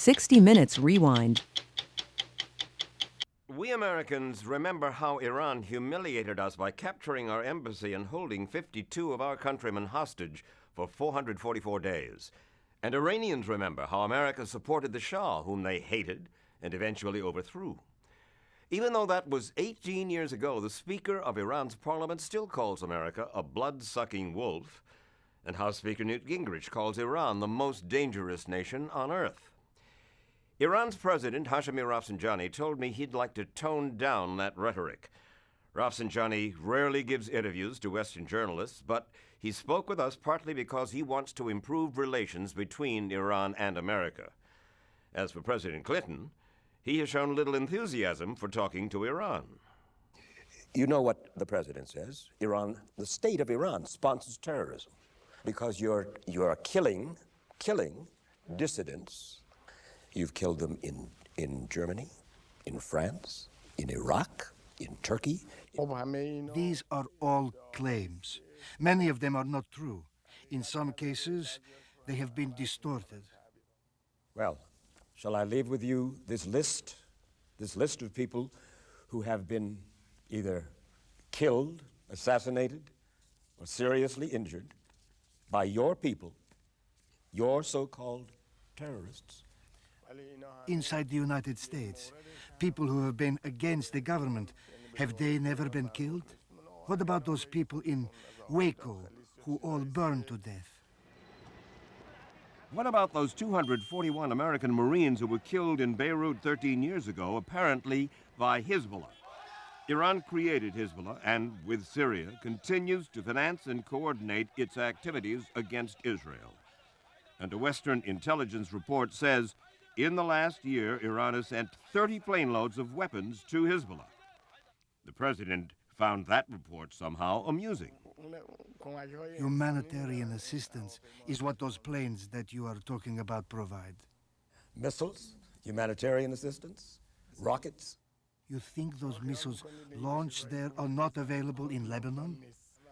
60 Minutes Rewind. We Americans remember how Iran humiliated us by capturing our embassy and holding 52 of our countrymen hostage for 444 days. And Iranians remember how America supported the Shah, whom they hated and eventually overthrew. Even though that was 18 years ago, the Speaker of Iran's parliament still calls America a blood-sucking wolf, and House Speaker Newt Gingrich calls Iran the most dangerous nation on earth. Iran's President Hashemi Rafsanjani told me he'd like to tone down that rhetoric. Rafsanjani rarely gives interviews to Western journalists, but he spoke with us partly because he wants to improve relations between Iran and America. As for President Clinton, he has shown little enthusiasm for talking to Iran. You know what the president says. Iran, the state of Iran sponsors terrorism because you're killing dissidents. You've killed them in Germany, in France, in Iraq, in Turkey. These are all claims. Many of them are not true. In some cases, they have been distorted. Well, shall I leave with you this list of people who have been either killed, assassinated, or seriously injured by your people, your so-called terrorists? Inside the United States, people who have been against the government, have they never been killed? What about those people in Waco who all burned to death? What about those 241 American Marines who were killed in Beirut 13 years ago, apparently by Hezbollah? Iran created Hezbollah and, with Syria, continues to finance and coordinate its activities against Israel. And a Western intelligence report says in the last year, Iran has sent 30 plane loads of weapons to Hezbollah. The president found that report somehow amusing. Humanitarian assistance is what those planes that you are talking about provide. Missiles, humanitarian assistance, rockets. You think those missiles launched there are not available in Lebanon?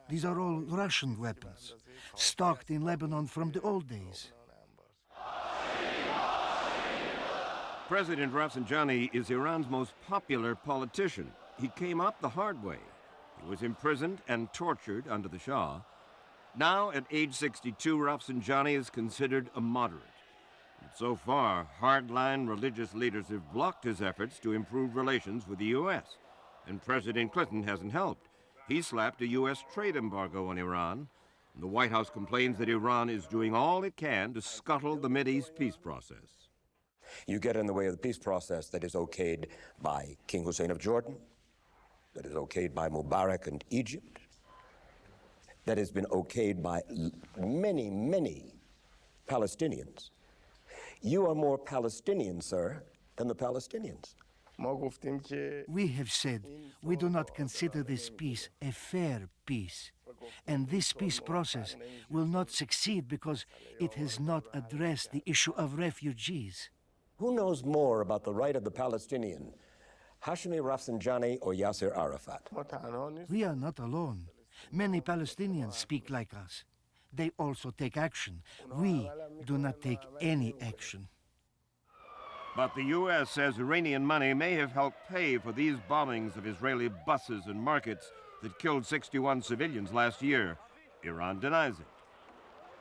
These are all Russian weapons, stocked in Lebanon from the old days. President Rafsanjani is Iran's most popular politician. He came up the hard way. He was imprisoned and tortured under the Shah. Now, at age 62, Rafsanjani is considered a moderate. But so far, hardline religious leaders have blocked his efforts to improve relations with the U.S., and President Clinton hasn't helped. He slapped a U.S. trade embargo on Iran. And the White House complains that Iran is doing all it can to scuttle the Mideast peace process. You get in the way of the peace process that is okayed by King Hussein of Jordan, that is okayed by Mubarak and Egypt, that has been okayed by many, many Palestinians. You are more Palestinian, sir, than the Palestinians. We have said we do not consider this peace a fair peace. And this peace process will not succeed because it has not addressed the issue of refugees. Who knows more about the right of the Palestinian, Hashemi Rafsanjani or Yasser Arafat? We are not alone. Many Palestinians speak like us. They also take action. We do not take any action. But the U.S. says Iranian money may have helped pay for these bombings of Israeli buses and markets that killed 61 civilians last year. Iran denies it.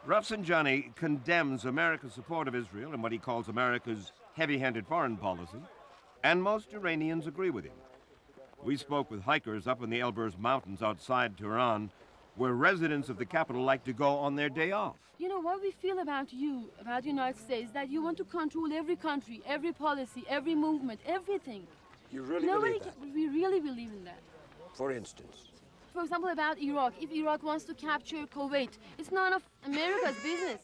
Rafsanjani condemns America's support of Israel in what he calls America's heavy-handed foreign policy, and most Iranians agree with him. We spoke with hikers up in the Elburz Mountains outside Tehran, where residents of the capital like to go on their day off. You know, what we feel about you, about the United States, that you want to control every country, every policy, every movement, everything. You really believe that? We really believe in that. For instance? For example, about Iraq. If Iraq wants to capture Kuwait, it's none of America's business.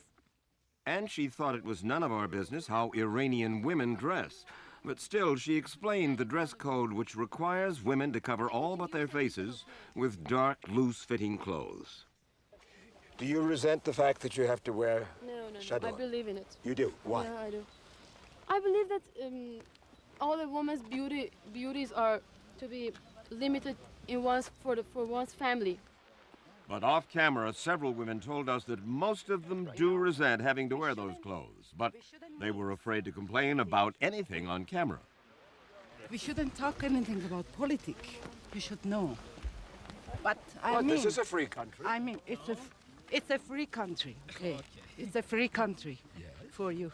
And she thought it was none of our business how Iranian women dress. But still, she explained the dress code which requires women to cover all but their faces with dark, loose-fitting clothes. Do you resent the fact that you have to wear No, I believe in it. You do? Why? Yeah, I do. I believe that all a woman's beauties are to be limited in for one's family. But off camera, several women told us that most of them do resent having to wear those clothes, but they were afraid to complain about anything on camera. We shouldn't talk anything about politics. We should know. But this is a free country. I mean, it's a free country. Okay. It's a free country for you.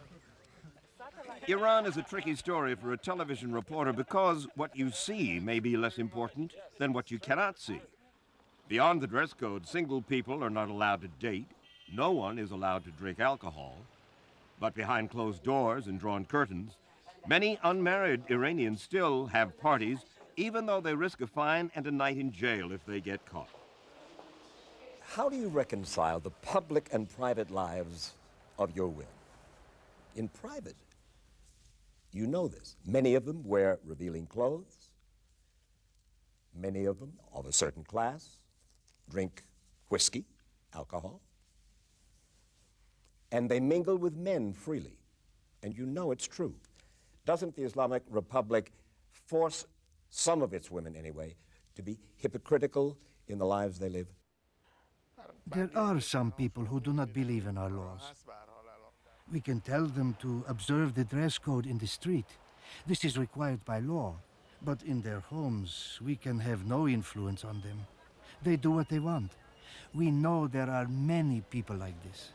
Iran is a tricky story for a television reporter because what you see may be less important than what you cannot see. Beyond the dress code, single people are not allowed to date. No one is allowed to drink alcohol. But behind closed doors and drawn curtains, many unmarried Iranians still have parties, even though they risk a fine and a night in jail if they get caught. How do you reconcile the public and private lives of your women? In private, you know this. Many of them wear revealing clothes. Many of them, of a certain class, drink whiskey, alcohol. And they mingle with men freely. And you know it's true. Doesn't the Islamic Republic force some of its women, anyway, to be hypocritical in the lives they live? There are some people who do not believe in our laws. We can tell them to observe the dress code in the street. This is required by law. But in their homes, we can have no influence on them. They do what they want. We know there are many people like this.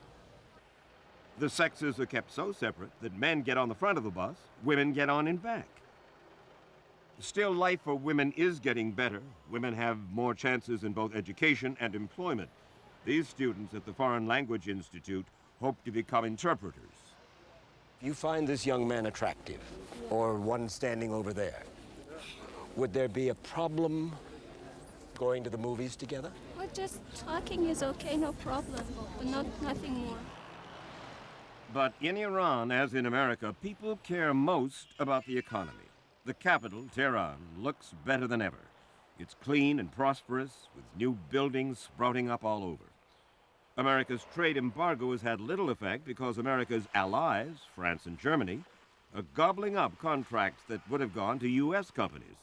The sexes are kept so separate that men get on the front of the bus, women get on in back. Still, life for women is getting better. Women have more chances in both education and employment. These students at the Foreign Language Institute hope to become interpreters. You find this young man attractive, or one standing over there. Would there be a problem going to the movies together? Well, just talking is okay, no problem, but nothing more. But in Iran, as in America, people care most about the economy. The capital, Tehran, looks better than ever. It's clean and prosperous, with new buildings sprouting up all over. America's trade embargo has had little effect because America's allies, France and Germany, are gobbling up contracts that would have gone to U.S. companies.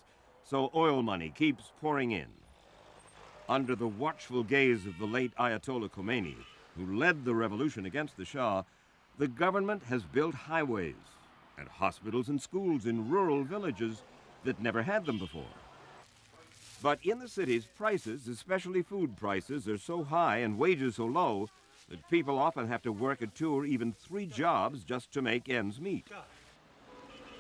So oil money keeps pouring in. Under the watchful gaze of the late Ayatollah Khomeini, who led the revolution against the Shah, the government has built highways and hospitals and schools in rural villages that never had them before. But in the cities, prices, especially food prices, are so high and wages so low that people often have to work a 2 or even 3 jobs just to make ends meet.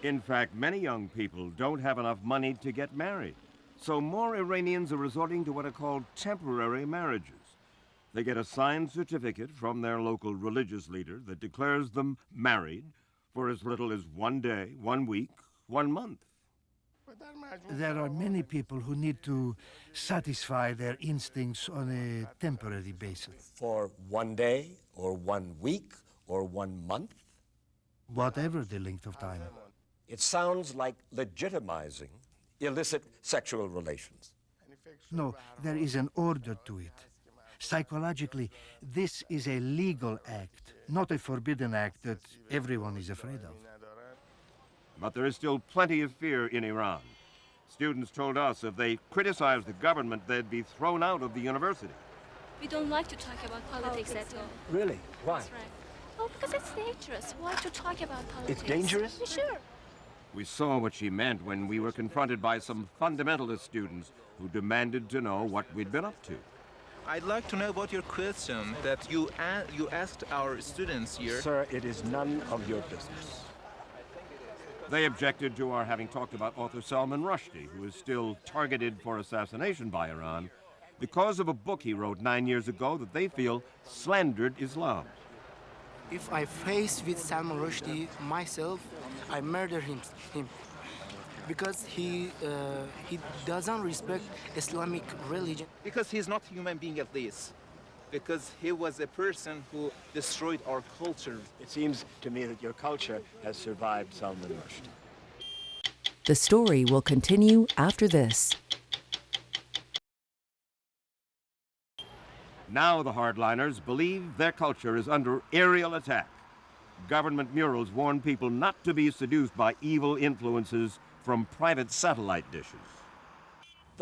In fact, many young people don't have enough money to get married. So more Iranians are resorting to what are called temporary marriages. They get a signed certificate from their local religious leader that declares them married for as little as 1 day, 1 week, 1 month. There are many people who need to satisfy their instincts on a temporary basis. For 1 day, or 1 week, or 1 month? Whatever the length of time. It sounds like legitimizing illicit sexual relations. No, there is an order to it. Psychologically, this is a legal act, not a forbidden act that everyone is afraid of. But there is still plenty of fear in Iran. Students told us if they criticized the government, they'd be thrown out of the university. We don't like to talk about politics at all. Really? Why? That's right. Oh, because it's dangerous. Why to talk about politics? It's dangerous? Sure. We saw what she meant when we were confronted by some fundamentalist students who demanded to know what we'd been up to. I'd like to know about your question that you asked our students here. Sir, it is none of your business. They objected to our having talked about author Salman Rushdie, who is still targeted for assassination by Iran because of a book he wrote 9 years ago that they feel slandered Islam. If I face with Salman Rushdie myself, I murder him because he doesn't respect Islamic religion. Because he's not a human being at least. Because he was a person who destroyed our culture. It seems to me that your culture has survived Salman Rushdie. The story will continue after this. Now the hardliners believe their culture is under aerial attack. Government murals warn people not to be seduced by evil influences from private satellite dishes.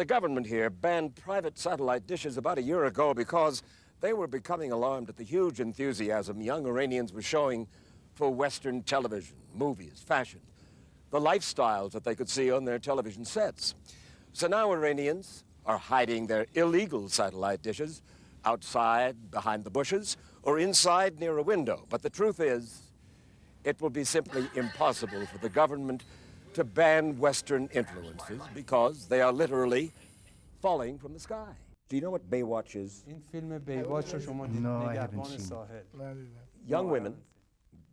The government here banned private satellite dishes about a year ago because they were becoming alarmed at the huge enthusiasm young Iranians were showing for Western television, movies, fashion, the lifestyles that they could see on their television sets. So now Iranians are hiding their illegal satellite dishes outside, behind the bushes, or inside near a window. But the truth is, it will be simply impossible for the government to ban Western influences because they are literally falling from the sky. Do you know what Baywatch is? No, I haven't seen it. Young women,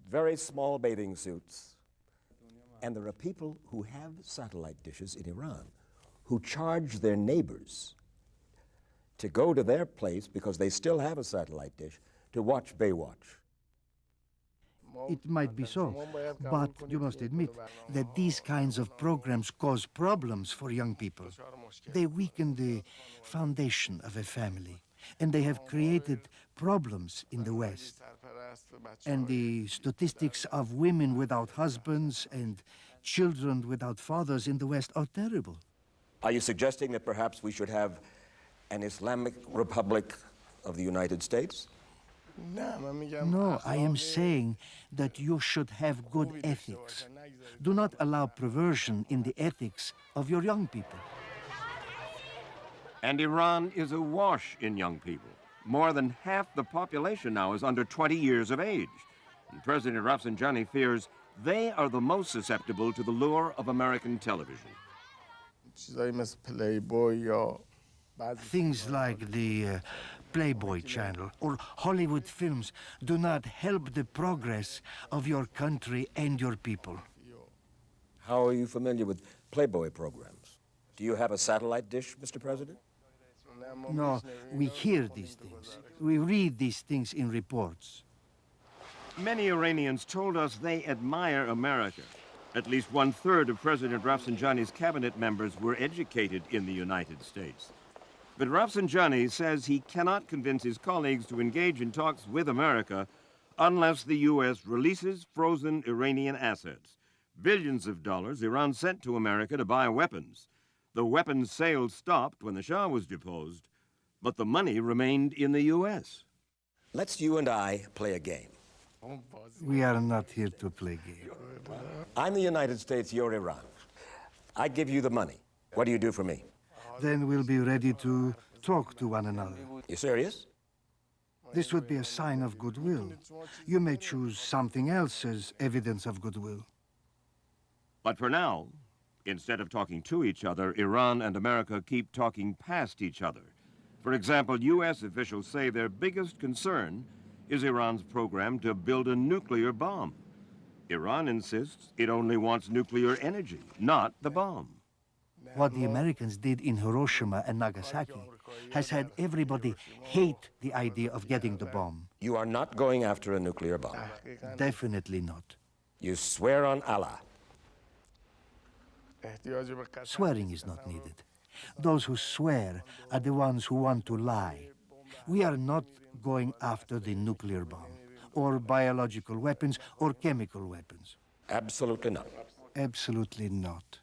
very small bathing suits. And there are people who have satellite dishes in Iran who charge their neighbors to go to their place because they still have a satellite dish to watch Baywatch. It might be so, but you must admit that these kinds of programs cause problems for young people. They weaken the foundation of a family, and they have created problems in the West. And the statistics of women without husbands and children without fathers in the West are terrible. Are you suggesting that perhaps we should have an Islamic Republic of the United States? No, I am saying that you should have good ethics. Do not allow perversion in the ethics of your young people. And Iran is awash in young people. More than half the population now is under 20 years of age. And President Rafsanjani fears they are the most susceptible to the lure of American television. Things like the Playboy channel or Hollywood films do not help the progress of your country and your people. How are you familiar with Playboy programs? Do you have a satellite dish, Mr. President? No, we hear these things. We read these things in reports. Many Iranians told us they admire America. At least 1/3 of President Rafsanjani's cabinet members were educated in the United States. But Rafsanjani says he cannot convince his colleagues to engage in talks with America unless the U.S. releases frozen Iranian assets. Billions of dollars Iran sent to America to buy weapons. The weapons sales stopped when the Shah was deposed, but the money remained in the U.S. Let's you and I play a game. We are not here to play games. I'm the United States, you're Iran. I give you the money. What do you do for me? Then we'll be ready to talk to one another. You serious? This would be a sign of goodwill. You may choose something else as evidence of goodwill. But for now, instead of talking to each other, Iran and America keep talking past each other. For example, U.S. officials say their biggest concern is Iran's program to build a nuclear bomb. Iran insists it only wants nuclear energy, not the bomb. What the Americans did in Hiroshima and Nagasaki has had everybody hate the idea of getting the bomb. You are not going after a nuclear bomb. Definitely not. You swear on Allah. Swearing is not needed. Those who swear are the ones who want to lie. We are not going after the nuclear bomb, or biological weapons, or chemical weapons. Absolutely not. Absolutely not.